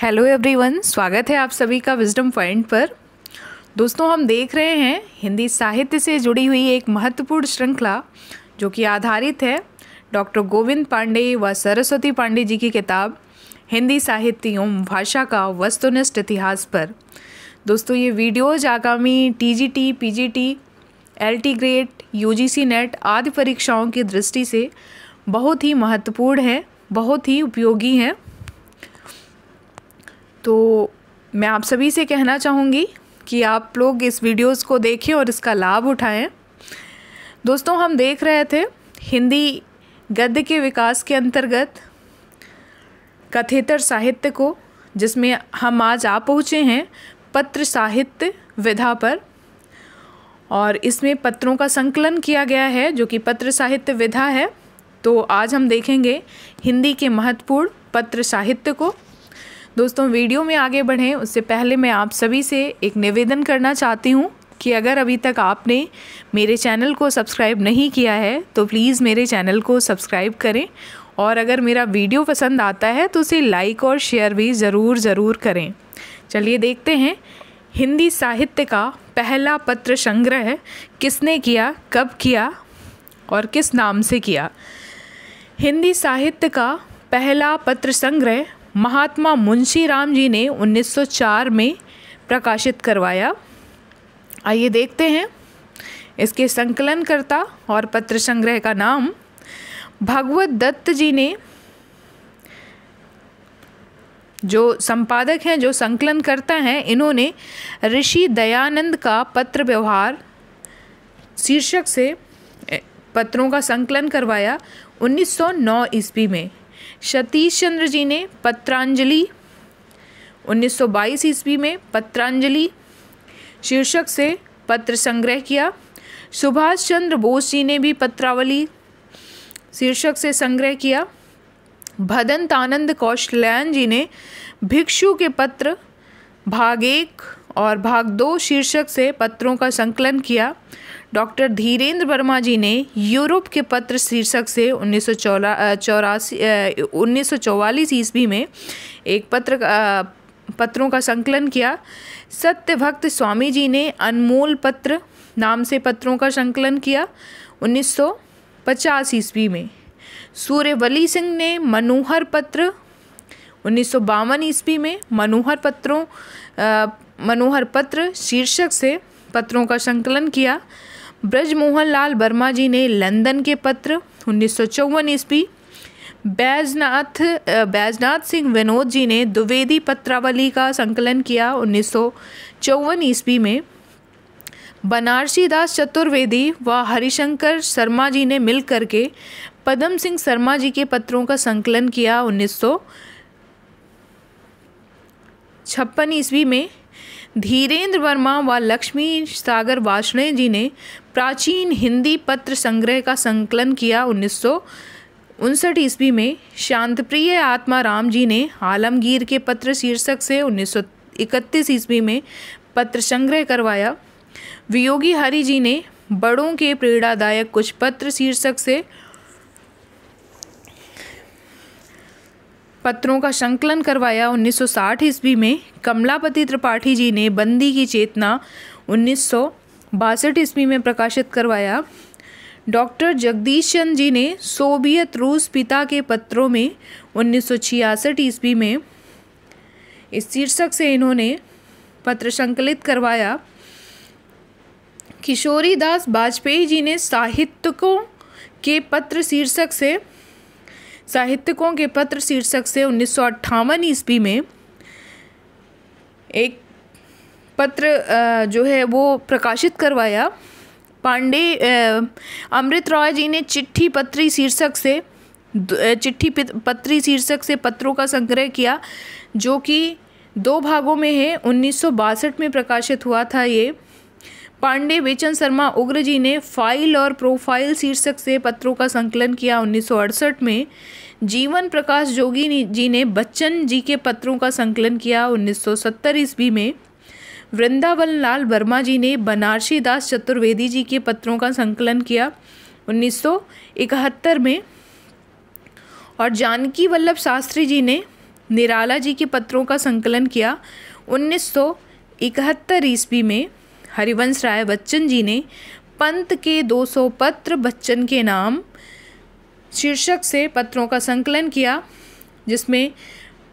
Hello everyone, स्वागत है आप सभी का विजडम पॉइंट पर। दोस्तों, हम देख रहे हैं हिंदी साहित्य से जुड़ी हुई एक महत्वपूर्ण श्रृंखला जो कि आधारित है डॉक्टर गोविंद पांडे व सरस्वती पांडे जी की किताब हिंदी साहित्य एवं भाषा का वस्तुनिष्ठ इतिहास पर। दोस्तों, ये वीडियोज आगामी TGT, PGT, LT grade, UGC net आदि परीक्षाओं की दृष्टि से बहुत ही महत्वपूर्ण है, बहुत ही उपयोगी हैं। तो मैं आप सभी से कहना चाहूँगी कि आप लोग इस वीडियोस को देखें और इसका लाभ उठाएं। दोस्तों, हम देख रहे थे हिंदी गद्य के विकास के अंतर्गत कथेतर साहित्य को, जिसमें हम आज आ पहुँचे हैं पत्र साहित्य विधा पर, और इसमें पत्रों का संकलन किया गया है जो कि पत्र साहित्य विधा है। तो आज हम देखेंगे हिंदी के महत्वपूर्ण पत्र साहित्य को। दोस्तों, वीडियो में आगे बढ़ें उससे पहले मैं आप सभी से एक निवेदन करना चाहती हूँ कि अगर अभी तक आपने मेरे चैनल को सब्सक्राइब नहीं किया है तो प्लीज़ मेरे चैनल को सब्सक्राइब करें, और अगर मेरा वीडियो पसंद आता है तो उसे लाइक और शेयर भी ज़रूर करें। चलिए देखते हैं हिंदी साहित्य का पहला पत्र संग्रह किसने किया, कब किया और किस नाम से किया। हिंदी साहित्य का पहला पत्र संग्रह महात्मा मुंशी राम जी ने 1904 में प्रकाशित करवाया। आइए देखते हैं इसके संकलनकर्ता और पत्र संग्रह का नाम। भगवत दत्त जी ने जो संपादक हैं, जो संकलनकर्ता हैं, इन्होंने ऋषि दयानंद का पत्र व्यवहार शीर्षक से पत्रों का संकलन करवाया 1909 ईस्वी में। सतीश चंद्र जी ने पत्रांजलि 1922 ईस्वी में पत्रांजलि शीर्षक से पत्र संग्रह किया। सुभाष चंद्र बोस जी ने भी पत्रावली शीर्षक से संग्रह किया। भदंत आनंद कौशल्यान जी ने भिक्षु के पत्र भाग 1 और भाग 2 शीर्षक से पत्रों का संकलन किया। डॉक्टर धीरेन्द्र वर्मा जी ने यूरोप के पत्र शीर्षक से 1944 ईस्वी में एक पत्रों का संकलन किया। सत्यभक्त स्वामी जी ने अनमोल पत्र नाम से पत्रों का संकलन किया 1950 ईस्वी में। सूर्यवली सिंह ने मनोहर पत्र 1952 ईस्वी में मनोहर पत्र शीर्षक से पत्रों का संकलन किया। ब्रजमोहन लाल वर्मा जी ने लंदन के पत्र 1954 ईस्वी। बैजनाथ सिंह विनोद जी ने द्विवेदी पत्रावली का संकलन किया 1954 ईस्वी में। बनारसी दास चतुर्वेदी व हरिशंकर शर्मा जी ने मिलकर के पदम सिंह शर्मा जी के पत्रों का संकलन किया 1956 ईस्वी में। धीरेन्द्र वर्मा व लक्ष्मी सागर वार्ष्णेय जी ने प्राचीन हिंदी पत्र संग्रह का संकलन किया 1959 ईस्वी में। शांतप्रिय आत्माराम जी ने आलमगीर के पत्र शीर्षक से 1931 ईस्वी में पत्र संग्रह करवाया। वियोगी हरि जी ने बड़ों के प्रेरणादायक कुछ पत्र शीर्षक से पत्रों का संकलन करवाया 1960 ईस्वी में। कमलापति त्रिपाठी जी ने बंदी की चेतना 1962 ईस्वी में प्रकाशित करवाया। डॉक्टर जगदीश चंद्र जी ने सोवियत रूस पिता के पत्रों में 1966 ईस्वी में इस शीर्षक से इन्होंने पत्र संकलित करवाया। किशोरी दास वाजपेयी जी ने साहित्यकों के पत्र शीर्षक से 1958 ईस्वी में एक पत्र जो है वो प्रकाशित करवाया। अमृत रॉय जी ने चिट्ठी पत्री शीर्षक से पत्रों का संग्रह किया, जो कि 2 भागों में है। 1962 में प्रकाशित हुआ था ये। पांडे बेचन शर्मा उग्र जी ने फाइल और प्रोफाइल शीर्षक से पत्रों का संकलन किया 1968 में। जीवन प्रकाश जोगी जी ने बच्चन जी के पत्रों का संकलन किया 1970 ईस्वी में। वृंदावन लाल वर्मा जी ने बनारसी दास चतुर्वेदी जी के पत्रों का संकलन किया 1971 में। और जानकी वल्लभ शास्त्री जी ने निराला जी के पत्रों का संकलन किया 1971 ईस्वी में। हरिवंश राय बच्चन जी ने पंत के 200 पत्र बच्चन के नाम शीर्षक से पत्रों का संकलन किया, जिसमें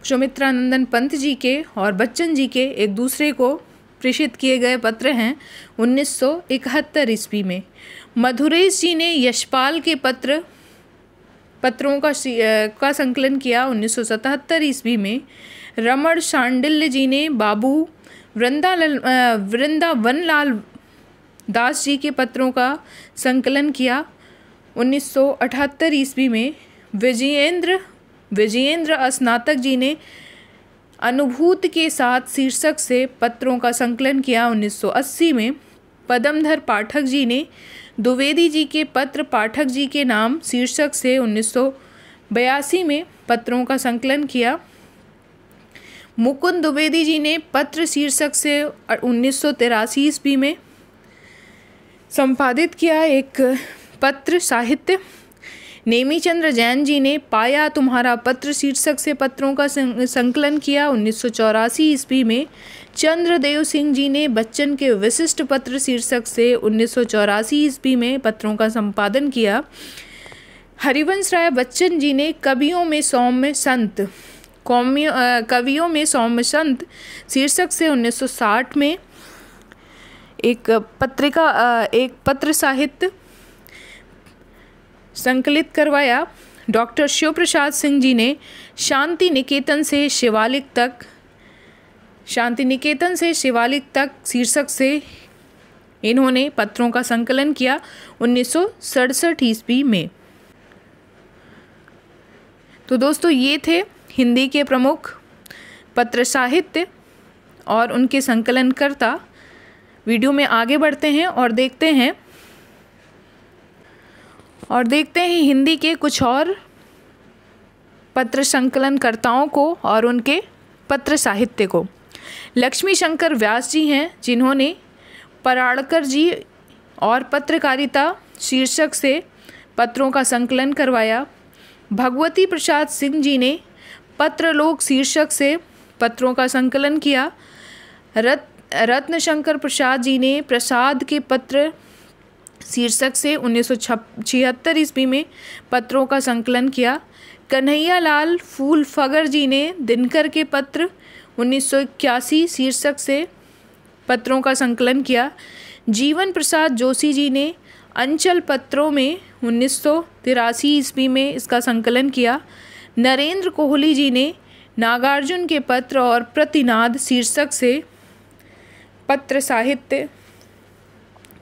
सुमित्रानंदन पंत जी के और बच्चन जी के एक दूसरे को प्रेषित किए गए पत्र हैं 1971 ईस्वी में। मधुरेश जी ने यशपाल के पत्रों का संकलन किया 1977 ईस्वी में। रमण शांडिल्य जी ने बाबू वृंदावन लाल दास जी के पत्रों का संकलन किया 1978 ईस्वी में। विजयेंद्र स्नातक जी ने अनुभूत के साथ शीर्षक से पत्रों का संकलन किया 1980 में। पदमधर पाठक जी ने द्विवेदी जी के पत्र पाठक जी के नाम शीर्षक से 1982 में पत्रों का संकलन किया। मुकुंद द्विवेदी जी ने पत्र शीर्षक से 1983 ईस्वी में संपादित किया एक पत्र साहित्य। नेमीचंद्र जैन जी ने पाया तुम्हारा पत्र शीर्षक से पत्रों का संकलन किया 1984 ईस्वी में। चंद्रदेव सिंह जी ने बच्चन के विशिष्ट पत्र शीर्षक से 1984 ईस्वी में पत्रों का संपादन किया। हरिवंश राय बच्चन जी ने कवियों में सौम्य संत शीर्षक से 1960 में एक पत्र साहित्य संकलित करवाया। डॉक्टर शिव प्रसाद सिंह जी ने शांति निकेतन से शिवालिक तक शीर्षक से इन्होंने पत्रों का संकलन किया 1967 ईस्वी में। तो दोस्तों, ये थे हिंदी के प्रमुख पत्र साहित्य और उनके संकलनकर्ता। वीडियो में आगे बढ़ते हैं और देखते हैं हिंदी के कुछ और पत्र संकलनकर्ताओं को और उनके पत्र साहित्य को। लक्ष्मी शंकर व्यास जी हैं, जिन्होंने पराड़कर जी और पत्रकारिता शीर्षक से पत्रों का संकलन करवाया। भगवती प्रसाद सिंह जी ने पत्रलोक शीर्षक से पत्रों का संकलन किया। रत्नशंकर प्रसाद जी ने प्रसाद के पत्र शीर्षक से 1976 ईस्वी में पत्रों का संकलन किया। कन्हैया लाल फूल फगर जी ने दिनकर के पत्र 1981 शीर्षक से पत्रों का संकलन किया। जीवन प्रसाद जोशी जी ने अंचल पत्रों में 1983 ईस्वी में इसका संकलन किया। नरेंद्र कोहली जी ने नागार्जुन के पत्र और प्रतिनाद शीर्षक से पत्र साहित्य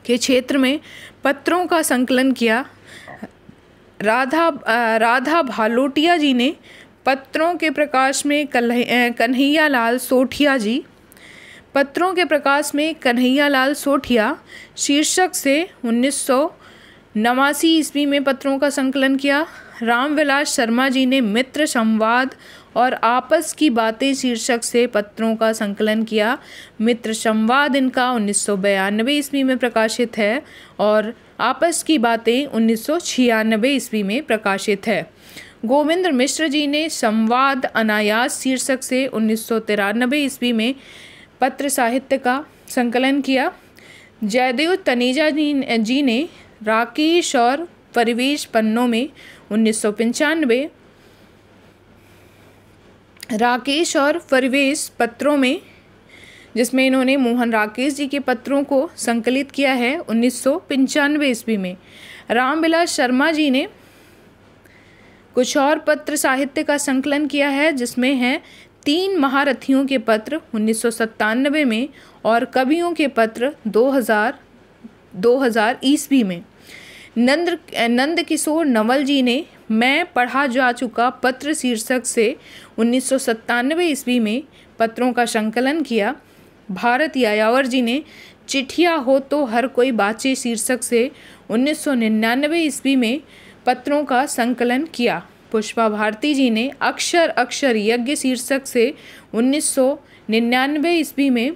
के क्षेत्र में पत्रों का संकलन किया। राधा भालोटिया जी ने पत्रों के प्रकाश में कन्हैया लाल सोठिया शीर्षक से 1989 ईस्वी में पत्रों का संकलन किया। रामविलास शर्मा जी ने मित्र संवाद और आपस की बातें शीर्षक से पत्रों का संकलन किया। मित्र संवाद इनका 1992 ईस्वी में प्रकाशित है और आपस की बातें 1996 ईस्वी में प्रकाशित है। गोविंद मिश्र जी ने संवाद अनायास शीर्षक से 1993 ईस्वी में पत्र साहित्य का संकलन किया। जयदेव तनेजा जी ने राकेश और परिवेश पन्नों में 1995 राकेश और परिवेश पत्रों में, जिसमें इन्होंने मोहन राकेश जी के पत्रों को संकलित किया है 1995 ईस्वी में। रामविलास शर्मा जी ने कुछ और पत्र साहित्य का संकलन किया है, जिसमें हैं 3 महारथियों के पत्र 1997 में और कवियों के पत्र 2000 ईस्वी में। नंद किशोर नवल जी ने मैं पढ़ा जा चुका पत्र शीर्षक से 1997 ईस्वी में पत्रों का संकलन किया। भारत यायावर जी ने चिट्ठिया हो तो हर कोई बाचे शीर्षक से 1999 ईस्वी में पत्रों का संकलन किया। पुष्पा भारती जी ने अक्षर अक्षर यज्ञ शीर्षक से 1999 ईस्वी में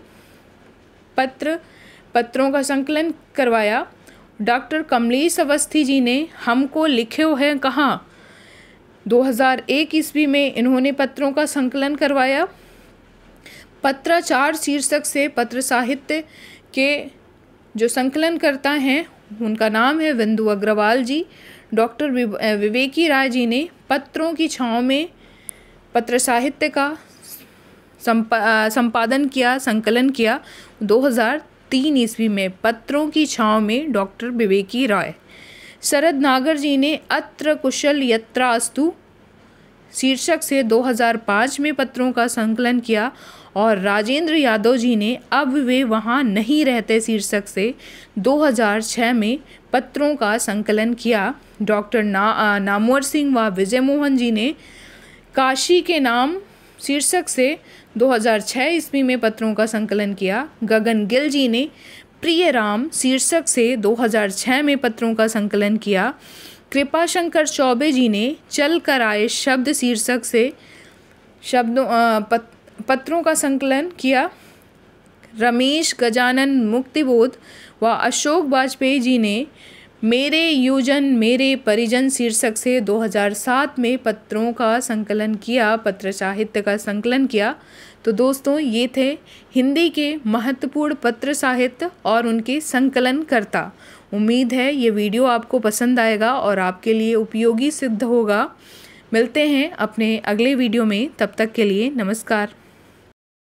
पत्रों का संकलन करवाया। डॉक्टर कमलेश अवस्थी जी ने हमको लिखे हैं कहाँ 2001 ईस्वी में इन्होंने पत्रों का संकलन करवाया। पत्राचार शीर्षक से पत्र साहित्य के जो संकलन करता हैं उनका नाम है बिंदु अग्रवाल जी। डॉक्टर विवेकी राय जी ने पत्रों की छाँव में पत्र साहित्य का संपादन किया, संकलन किया 2003 ईस्वी में। पत्रों की छाँव में डॉक्टर विवेकी राय। शरद नागर जी ने अत्र कुशल यत्रास्तु शीर्षक से 2005 में पत्रों का संकलन किया और राजेंद्र यादव जी ने अब वे वहाँ नहीं रहते शीर्षक से 2006 में पत्रों का संकलन किया। डॉक्टर नामवर सिंह व विजय मोहन जी ने काशी के नाम शीर्षक से 2006 ईस्वी में पत्रों का संकलन किया। गगन गिल जी ने प्रिय राम शीर्षक से 2006 में पत्रों का संकलन किया। कृपाशंकर चौबे जी ने चल कर आए शब्द शीर्षक से पत्रों का संकलन किया। रमेश गजानन मुक्तिबोध व अशोक वाजपेयी जी ने मेरे युजन मेरे परिजन शीर्षक से 2007 में पत्रों का संकलन किया, पत्र साहित्य का संकलन किया। तो दोस्तों ये थे हिंदी के महत्वपूर्ण पत्र साहित्य और उनके संकलनकर्ता। उम्मीद है ये वीडियो आपको पसंद आएगा और आपके लिए उपयोगी सिद्ध होगा। मिलते हैं अपने अगले वीडियो में, तब तक के लिए नमस्कार।